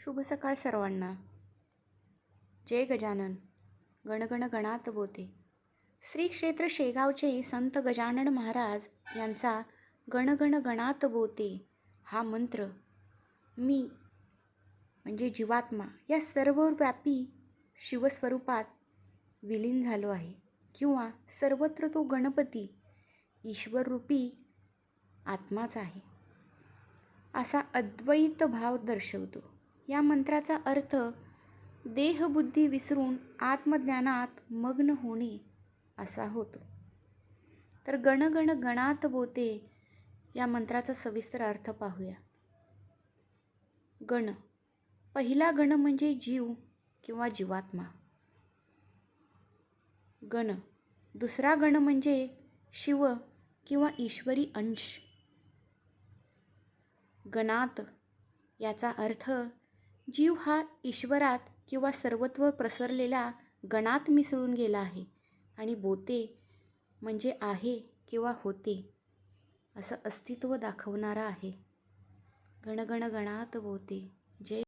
शुभ सकाळ सर्वांना. जय गजानन. गणगण गणात बोते. श्री क्षेत्र शेगावचे संत गजानन महाराज यांचा गणगण गणात बोते हा मंत्र मी म्हणजे जीवात्मा या सर्वव्यापी शिवस्वरूपात विलीन झालो आहे, किंवा सर्वत्र तो गणपती ईश्वररूपी आत्माच आहे असा अद्वैत भाव दर्शवतो. या मंत्राचा अर्थ देहबुद्धी विसरून आत्मज्ञानात मग्न होणे असा होतो. तर गणगण गणात बोते या मंत्राचा सविस्तर अर्थ पाहूया. गण, पहिला गण म्हणजे जीव किंवा जीवात्मा. गण, दुसरा गण म्हणजे शिव किंवा ईश्वरी अंश. गणात याचा अर्थ जीव हा ईश्वरात किंवा सर्वत्व पसरलेल्या गणात मिसळून गेला आहे, आणि बोते म्हणजे आहे किंवा होते असं अस्तित्व दाखवणारा आहे. गणगण गणात बोते. जय